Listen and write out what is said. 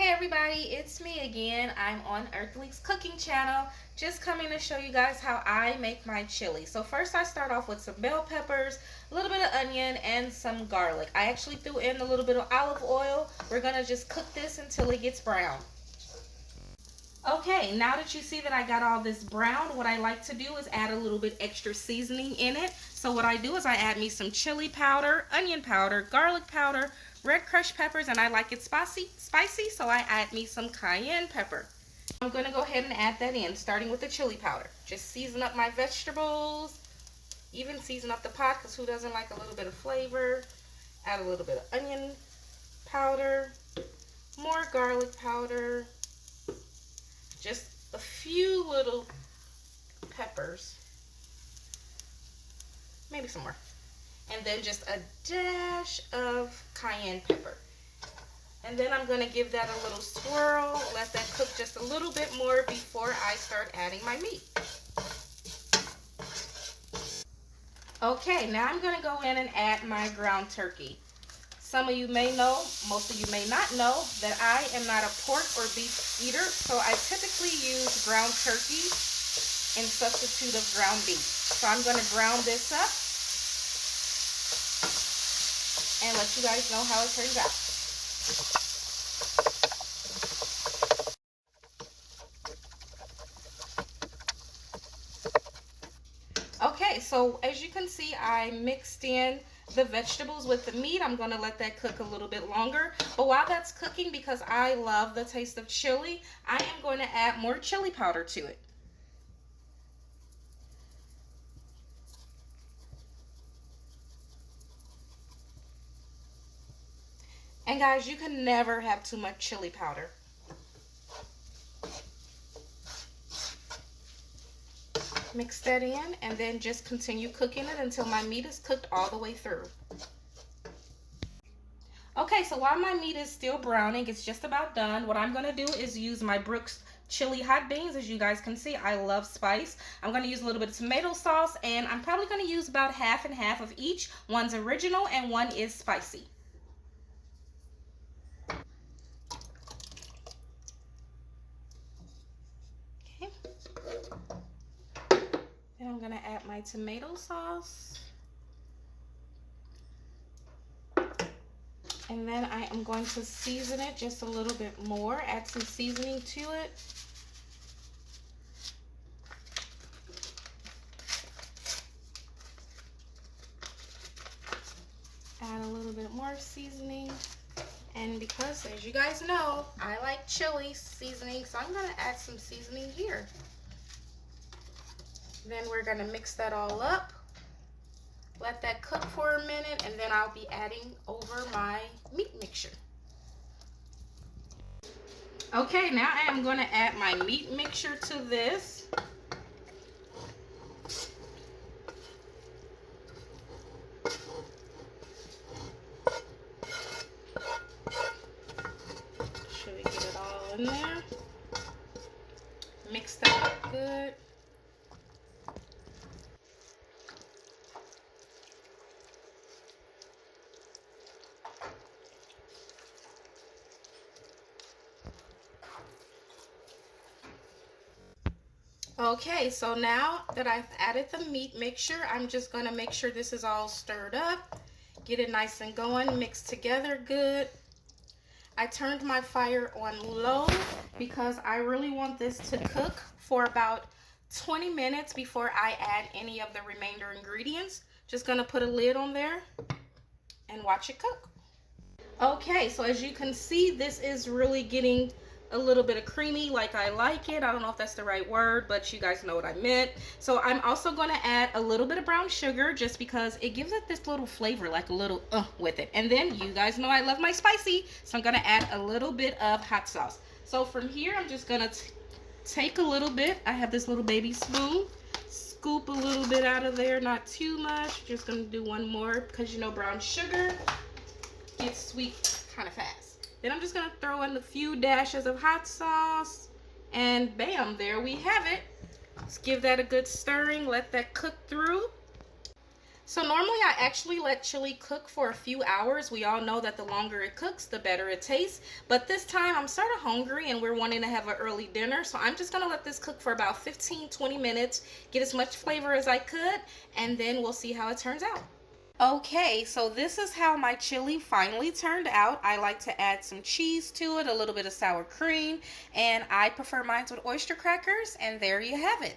Hey everybody, it's me again. I'm on Earthly's cooking channel, just coming to show you guys how I make my chili. So first I start off with some bell peppers, a little bit of onion, and some garlic. I actually threw in a little bit of olive oil. We're gonna just cook this until it gets brown. Okay, now that you see that I got all this brown, what I like to do is add a little bit extra seasoning in it. So what I do is I add me some chili powder, onion powder, garlic powder, red crushed peppers, and I like it spicy, so I add me some cayenne pepper. I'm going to go ahead and add that in, starting with the chili powder. Just season up my vegetables, even season up the pot, because who doesn't like a little bit of flavor? Add a little bit of onion powder, more garlic powder, just a few little peppers, maybe some more, and then just a dash of cayenne pepper. And then I'm going to give that a little swirl, let that cook just a little bit more before I start adding my meat. Okay, now I'm going to go in and add my ground turkey. Some of you may know, most of you may not know, that I am not a pork or beef eater, so I typically use ground turkey in substitute of ground beef. So I'm going to ground this up and let you guys know how it turns out. Okay, so as you can see, I mixed in the vegetables with the meat. I'm going to let that cook a little bit longer. But while that's cooking, because I love the taste of chili, I am going to add more chili powder to it. And guys, you can never have too much chili powder. Mix that in and then just continue cooking it until my meat is cooked all the way through. Okay, so while my meat is still browning, it's just about done. What I'm going to do is use my Brooks chili hot beans. As you guys can see, I love spice. I'm going to use a little bit of tomato sauce, and I'm probably going to use about half and half of each. One's original and one is spicy. Okay. Then I'm going to add my tomato sauce. And then I am going to season it just a little bit more, add some seasoning to it. Add a little bit more seasoning. And because, as you guys know, I like chili seasoning, so I'm going to add some seasoning here. Then we're going to mix that all up. Let that cook for a minute, and then I'll be adding over my meat mixture. Okay, now I am going to add my meat mixture to this. Should we get it all in there? Mix that up good. Okay, so now that I've added the meat mixture, I'm just going to make sure this is all stirred up. Get it nice and going, mixed together good. I turned my fire on low because I really want this to cook for about 20 minutes before I add any of the remainder ingredients. Just going to put a lid on there and watch it cook. Okay, so as you can see, this is really getting a little bit of creamy like I like it. I don't know if that's the right word, but you guys know what I meant. So I'm also going to add a little bit of brown sugar just because it gives it this little flavor, like a little with it. And then you guys know I love my spicy, so I'm going to add a little bit of hot sauce. So from here, I'm just going to take a little bit. I have this little baby spoon. Scoop a little bit out of there, not too much. Just going to do one more because you know brown sugar gets sweet kind of fast. Then I'm just going to throw in a few dashes of hot sauce, and bam, there we have it. Let's give that a good stirring, let that cook through. So normally I actually let chili cook for a few hours. We all know that the longer it cooks, the better it tastes. But this time I'm sort of hungry and we're wanting to have an early dinner. So I'm just going to let this cook for about 15-20 minutes, get as much flavor as I could, and then we'll see how it turns out. Okay, so this is how my chili finally turned out. I like to add some cheese to it, a little bit of sour cream, and I prefer mine with oyster crackers, and there you have it.